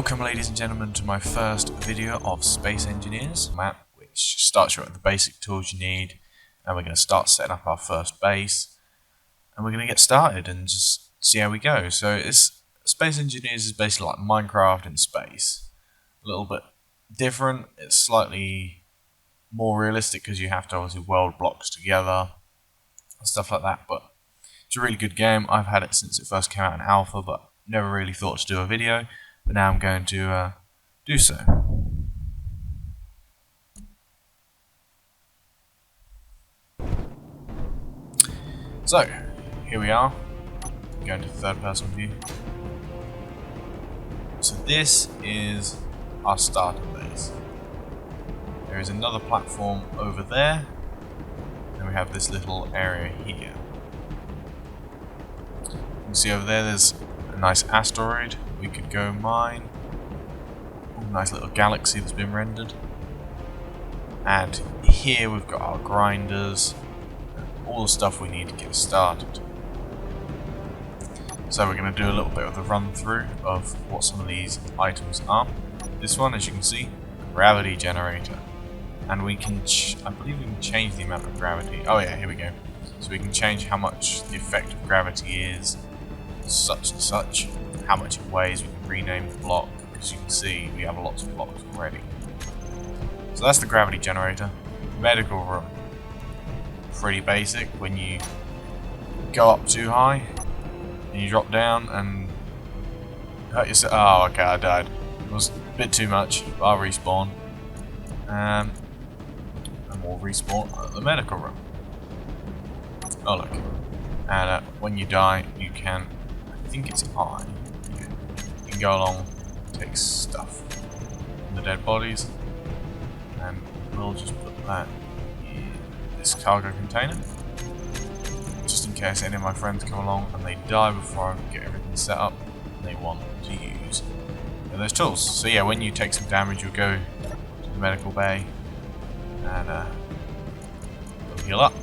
Welcome, ladies and gentlemen, to my first video of Space Engineers map, which starts you with the basic tools you need, and we're going to start setting up our first base, and we're going to get started and just see how we go. So Space Engineers is basically like Minecraft in space, a little bit different. It's slightly more realistic because you have to obviously weld blocks together and stuff like that, but it's a really good game. I've had it since it first came out in alpha, but never really thought to do a video. But now I'm going to do so. So, here we are. Going to third person view. So this is our starter base. There is another platform over there. And we have this little area here. You can see over there there's a nice asteroid we could go mine. Ooh, nice little galaxy that's been rendered. And here we've got our grinders, all the stuff we need to get started. So we're going to do a little bit of the run through of what some of these items are. This one, as you can see, gravity generator. And we can, I believe we can change the amount of gravity. Oh yeah, here we go. So we can change how much the effect of gravity is, such and such, how much it weighs. We can rename the block. As you can see, we have lots of blocks already. So that's the gravity generator. Medical room. Pretty basic. When you go up too high and you drop down and hurt yourself. Oh, okay, I died. It was a bit too much, but I'll respawn. And we'll respawn at the medical room. Oh, look. And when you die, you can, I think it's I. You can go along, take stuff from the dead bodies, and we'll just put that in this cargo container, just in case any of my friends come along and they die before I get everything set up and they want to use those tools. So yeah, when you take some damage, you'll go to the medical bay and you'll heal up.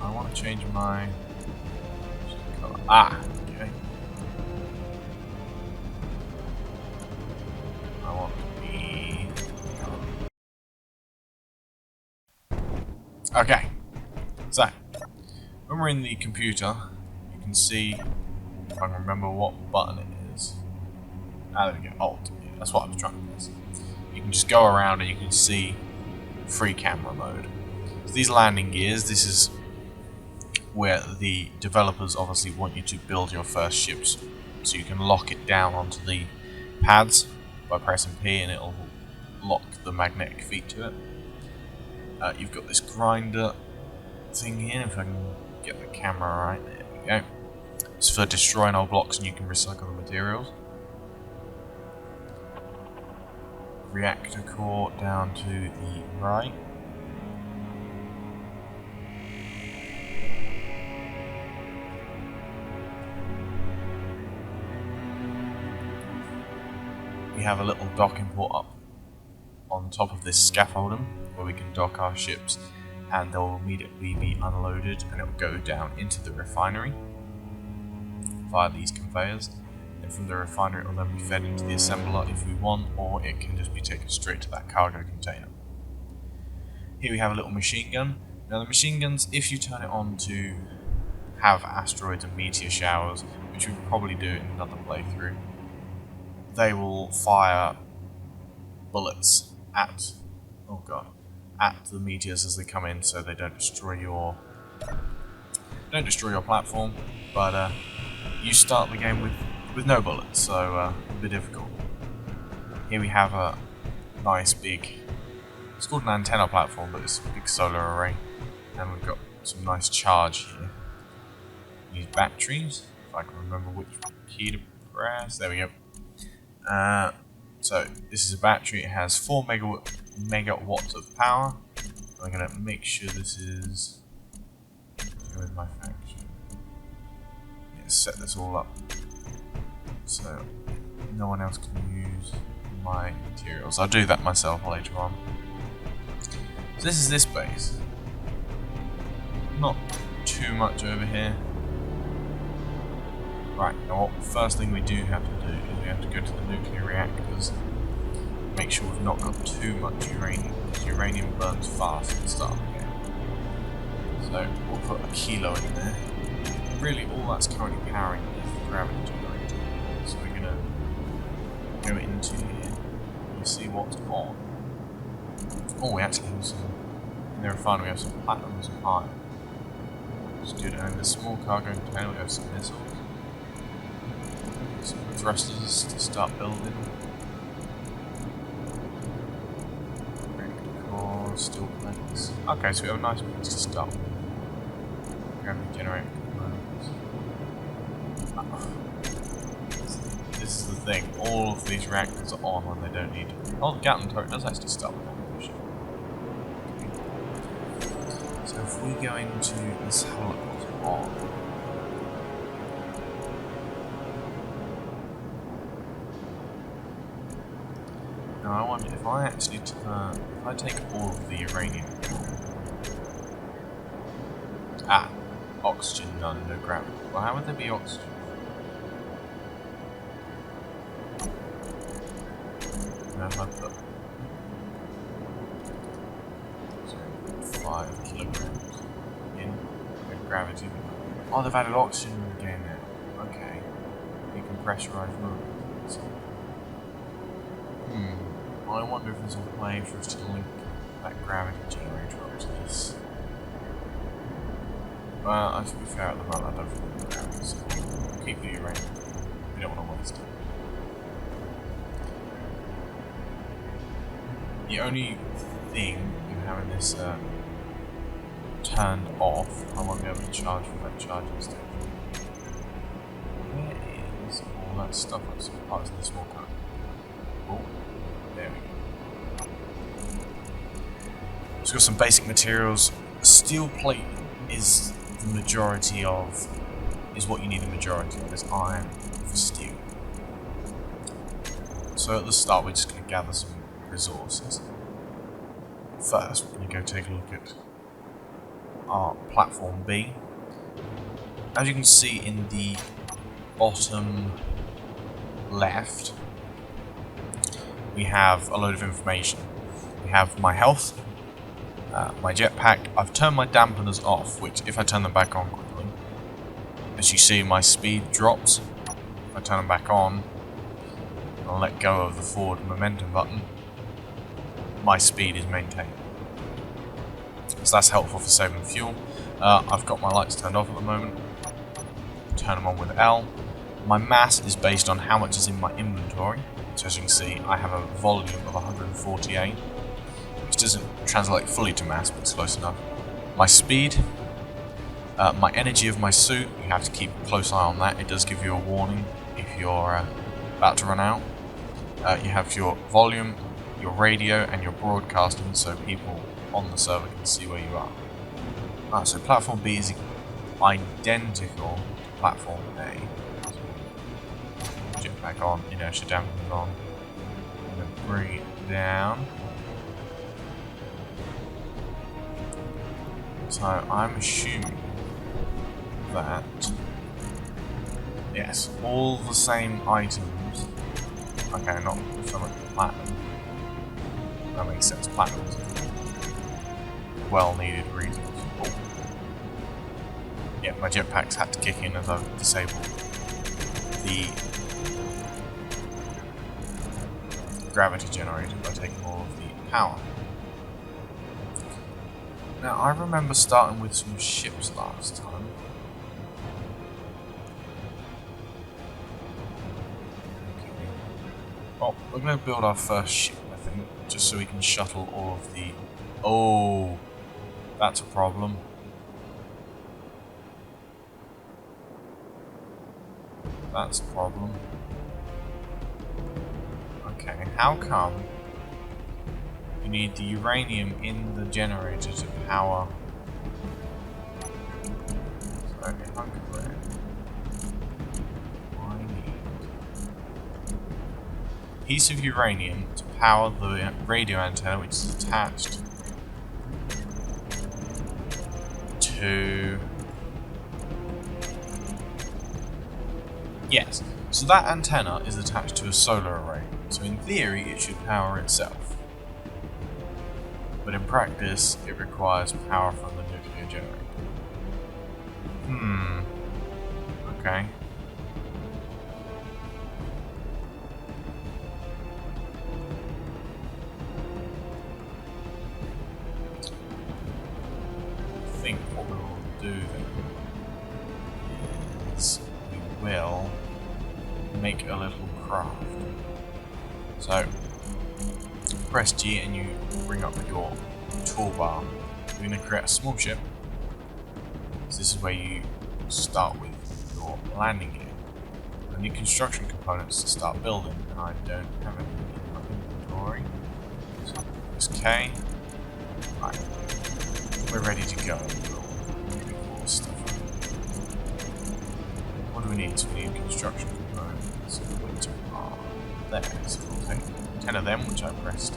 I want to change my color. Okay. I want to be okay. So when we're in the computer, you can see, if I can remember what button it is. There we go. Alt. Yeah, that's what I was trying to press. You can just go around and you can see free camera mode. So these landing gears, this is where the developers obviously want you to build your first ships, so you can lock it down onto the pads by pressing P and it'll lock the magnetic feet to it. You've got this grinder thing here, if I can get the camera right, there we go. It's for destroying old blocks and you can recycle the materials. Reactor core down to the right. We have a little docking port up on top of this scaffolding where we can dock our ships, and they'll immediately be unloaded and it will go down into the refinery via these conveyors. And from the refinery it will then be fed into the assembler if we want, or it can just be taken straight to that cargo container. Here we have a little machine gun. Now the machine guns, if you turn it on to have asteroids and meteor showers, which we can probably do in another playthrough, they will fire bullets at, oh god, at the meteors as they come in, so they don't destroy your platform. But you start the game with no bullets, so a bit difficult. Here we have a nice big, it's called an antenna platform, but it's a big solar array, and we've got some nice charge here. These batteries, if I can remember which key to press. There we go. So this is a battery. It has 4 megawatts of power. I'm going to make sure this is with my faction. Yeah, set this all up so no one else can use my materials. I'll do that myself later on. So this is this base. Not too much over here. Right, now what first thing we do have to do is we have to go to the nuclear reactors, make sure we've not got too much uranium, because uranium burns fast at the start of the game. So we'll put a kilo in there. Really all that's currently powering is the gravity generator. So we're gonna go into here and see what's on. Oh, we actually have some, in the refinery we have some platinum and some iron. Just good, and the small cargo container we have some missiles. Some thrusters to start building. Core, steel plates. Okay, so we have a nice place to start with. Gravity generator components. This is the thing, all of these reactors are on when they don't need to. Oh, the Gatling turret does actually start with that. So if we go into, let's have a look what's on. Now I wonder if I actually turn, if I take all of the uranium. Oxygen, none, no gravity. Well, how would there be oxygen? Now if I put 5 kilograms in with gravity. Oh, they've added oxygen again now. Okay. You can pressurize movement. I wonder if there's a way for us to link that gravity generator up to this. Well, to be fair at the moment, I don't think we'll gravity, so we'll keep the uranium. We don't want to waste it. The only thing in having this turned off, I won't be able to charge from that charging station. Where is all that stuff? That's parts of the small car. Oh, there we go. It's got some basic materials. Steel plate is the majority of, is what you need a majority of. There's iron for steel. So at the start, we're just going to gather some resources. First, we're going to go take a look at our platform B. As you can see in the bottom left, we have a load of information. We have my health, my jetpack. I've turned my dampeners off, which if I turn them back on quickly, as you see, my speed drops. If I turn them back on, I'll let go of the forward momentum button, my speed is maintained. So that's helpful for saving fuel. I've got my lights turned off at the moment. Turn them on with L. My mass is based on how much is in my inventory. So as you can see, I have a volume of 148, which doesn't translate fully to mass, but it's close enough. My speed, my energy of my suit, you have to keep a close eye on that. It does give you a warning if you're about to run out. You have your volume, your radio, and your broadcasting, so people on the server can see where you are. Alright, so platform B is identical to platform A. Jetpack on, inertia dampers on. I'm going to bring it down. So I'm assuming that, yes, all the same items. Okay, not so much platinum. That makes sense. Platinum is a well-needed resource. Oh. Yeah, my jetpacks had to kick in as I've disabled the gravity generator by taking all of the power. Now, I remember starting with some ships last time. Okay. Well, we're going to build our first ship, I think, just so we can shuttle all of the... Oh, that's a problem. That's a problem. Okay, how come you need the uranium in the generator to power... Okay, hunker red. I need a piece of uranium to power the radio antenna, which is attached to Yes, so that antenna is attached to a solar array, so in theory it should power itself. But in practice, it requires power from the nuclear generator. Okay. I think what we will do then is we will make a little craft. So, press G and you bring up your toolbar. We're going to create a small ship. So this is where you start with your landing gear. I need construction components to start building, and I don't have any in my inventory. So press K. Right. We're ready to go. We'll stuff. What do we need? So we need construction components, which are there. So we'll take 10 of them, which I pressed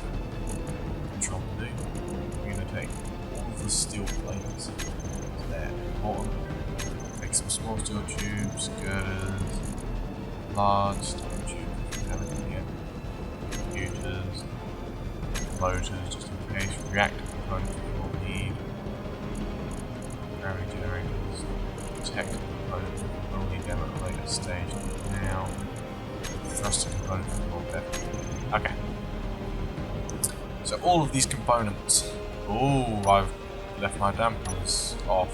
Control to do. We're going to take all of the steel plates. They're important. Take some small steel tubes, girders, large steel tubes, we have anything yet. Computers, motors, just in case. Reactor components we will need. Gravity generators, detector components we will need them at a later stage. Now, thruster components we will definitely need. Okay. So all of these components. Oh, I've left my dampers off.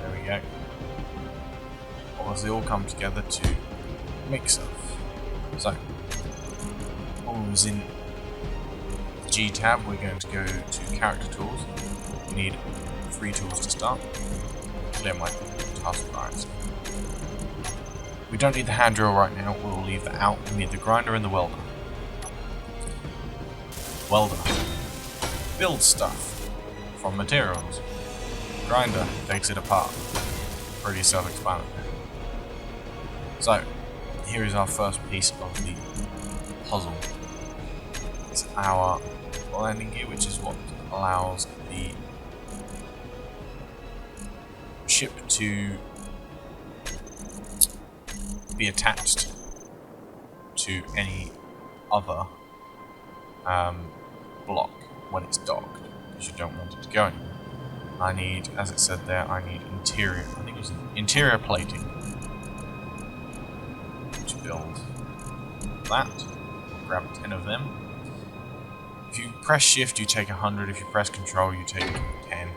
There we go. Obviously all come together to make stuff. So, always in the G tab, we're going to go to character tools. We need 3 tools to start. Clear my taskbar. We don't need the hand drill right now, we'll leave that out. We need the grinder and the welder. Welder. Build stuff from materials. Grinder takes it apart. Pretty self-explanatory. So, here is our first piece of the puzzle. It's our landing gear, which is what allows the ship to be attached to any other block when it's docked, because you don't want it to go anywhere. I need, as it said there, I need interior, I think it was interior plating to build that. Grab 10 of them. If you press shift you take 100, if you press control you take 10.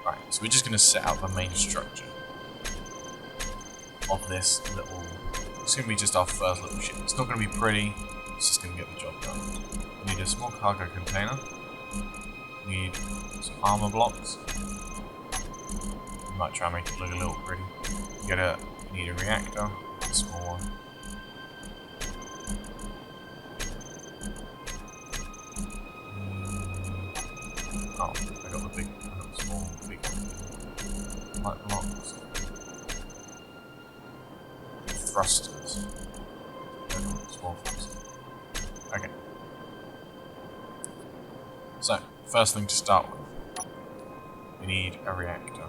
Right, so we're just going to set out the main structure of this little, it's going to be just our first little ship. It's not going to be pretty, it's just going to get the job done. We need a small cargo container. We need some armor blocks. We might try and make it look a little pretty. We need a reactor, a small one. Oh, I got the small, big light blocks. Thrusters. Small thrusters. Okay. So, first thing to start with, we need a reactor.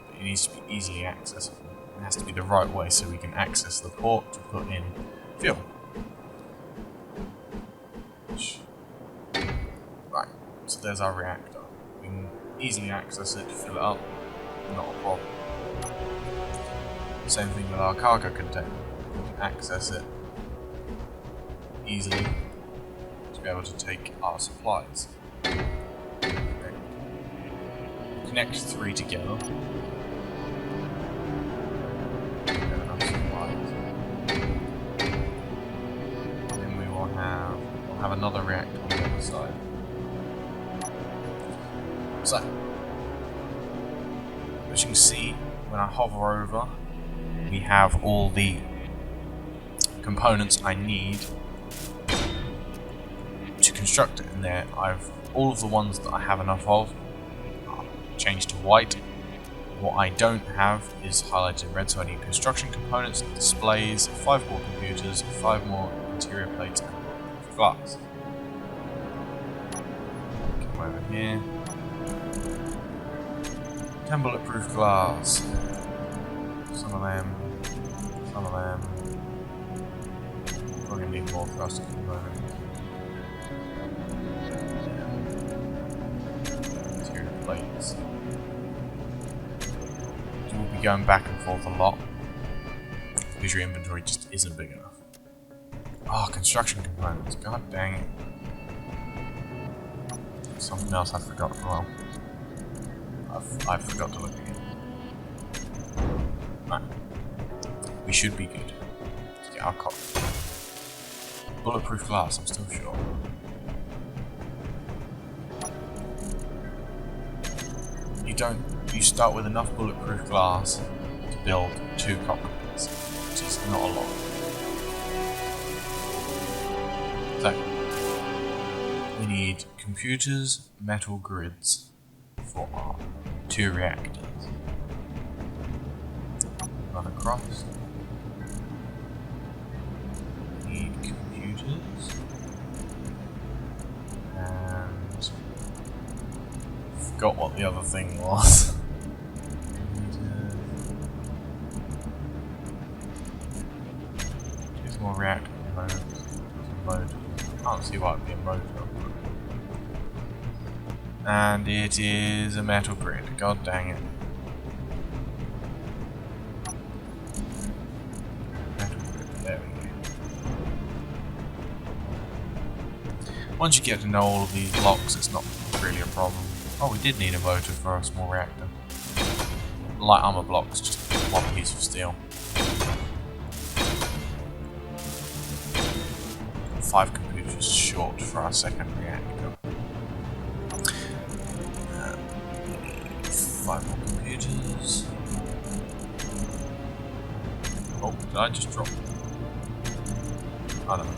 But it needs to be easily accessible. It has to be the right way so we can access the port to put in fuel. Right, so there's our reactor. We can easily access it, fill it up, not a problem. Same thing with our cargo container. We can access it easily to be able to take our supplies. Okay. Connect 3 together. Get enough supplies. And then we'll have another reactor on the other side. So, as you can see, when I hover over, we have all the components I need to construct it in there. All of the ones that I have enough of are changed to white. What I don't have is highlighted in red, so I need construction components, displays, 5 more computers, 5 more interior plates, and glass. Come over here. 10 bulletproof glass. Some of them. Some of them. We're gonna need more thrust components. Two plates. You will be going back and forth a lot because your inventory just isn't big enough. Oh, construction components. God dang it. Something else I forgot as well. I forgot to look again. Right. We should be good. Let's get our cop. Bulletproof glass, I'm still sure. You start with enough bulletproof glass to build 2 cockpits, which is not a lot. So, we need computers, metal grids for our 2 reactors. Run across. We need computers. And forgot what the other thing was. Use more reactor components. Motor. Can't see why it'd be a motor. And it is a metal grid. God dang it. Metal grid. There we go. Once you get to know all of these blocks, it's not really a problem. Oh, we did need a motor for a small reactor. Light armor blocks, just 1 piece of steel. 5 computers short for our second reactor. 5 more computers. Oh, did I just drop? I don't know.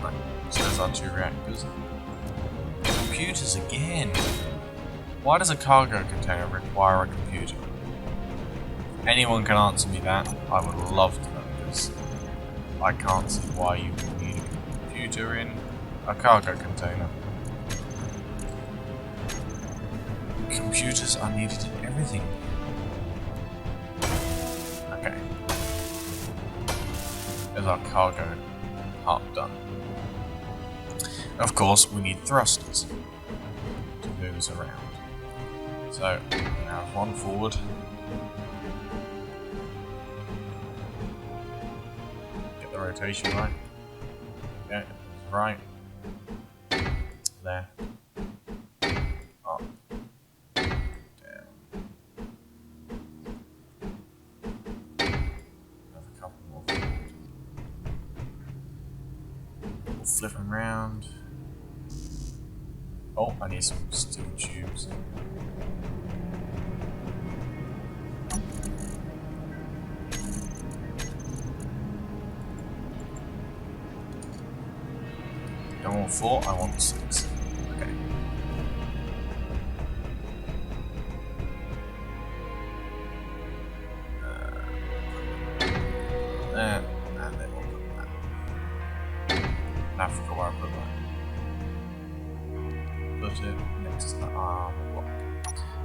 Right, so there's our 2 reactors. Computers again! Why does a cargo container require a computer? Anyone can answer me that. I would love to know, because I can't see why you would need a computer in a cargo container. Computers are needed in everything. Okay. There's our cargo part done. Of course, we need thrusters to move us around. So, now 1 forward. Get the rotation right. Okay, right. There. Up. Down. Have a couple more forward. We'll flip them round. Oh, I need some steel tubes. I don't want 4, I want 6. Okay. There, and then we'll put that. I forgot where I put that. Put it next to the arm block.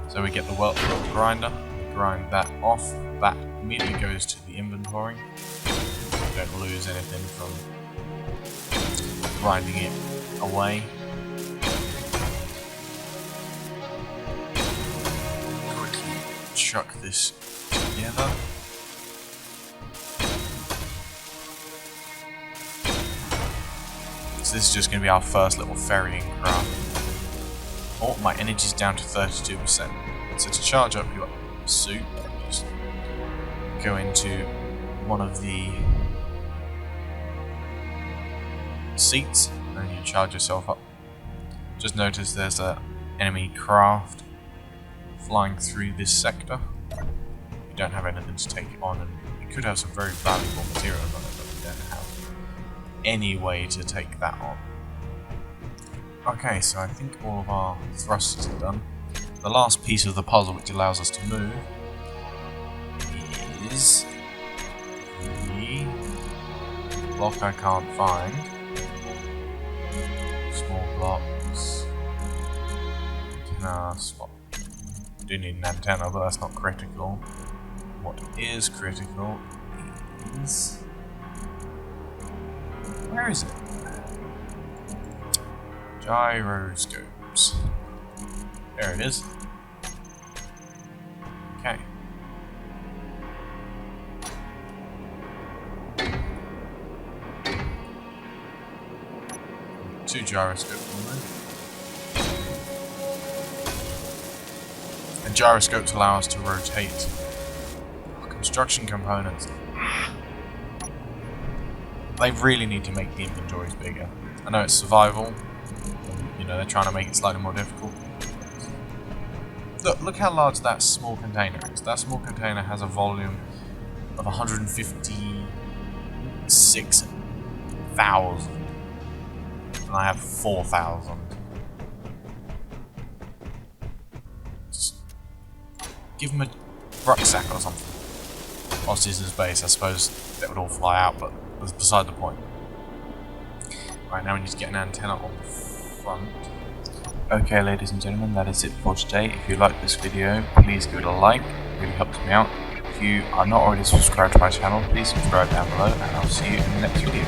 So we get the welt grinder, grind that off, that immediately goes to the inventory. Don't lose anything from grinding it away. Quickly chuck this together. So this is just going to be our first little ferrying craft. Oh, my energy's down to 32%. So to charge up your suit, just go into one of the seats and you charge yourself up. Just notice there's an enemy craft flying through this sector. You don't have anything to take it on, and you could have some very valuable materials on it, but we don't have any way to take that on. Okay, so I think all of our thrusters are done. The last piece of the puzzle which allows us to move is the block I can't find. Small blocks. spot. We do need an antenna, but that's not critical. What is critical is... Where is it? Gyroscopes. There it is. Okay. Two gyroscopes on there. And gyroscopes allow us to rotate construction components. They really need to make the inventories bigger. I know it's survival. You know, they're trying to make it slightly more difficult. Look how large that small container is. That small container has a volume of 156,000. And I have 4,000. Just give them a rucksack or something. Whilst he's in space, I suppose that would all fly out, but that's beside the point. Right, now we need to get an antenna on the front. Okay, ladies and gentlemen, that is it for today. If you like this video, please give it a like. It really helps me out. If you are not already subscribed to my channel, please subscribe down below, and I'll see you in the next video.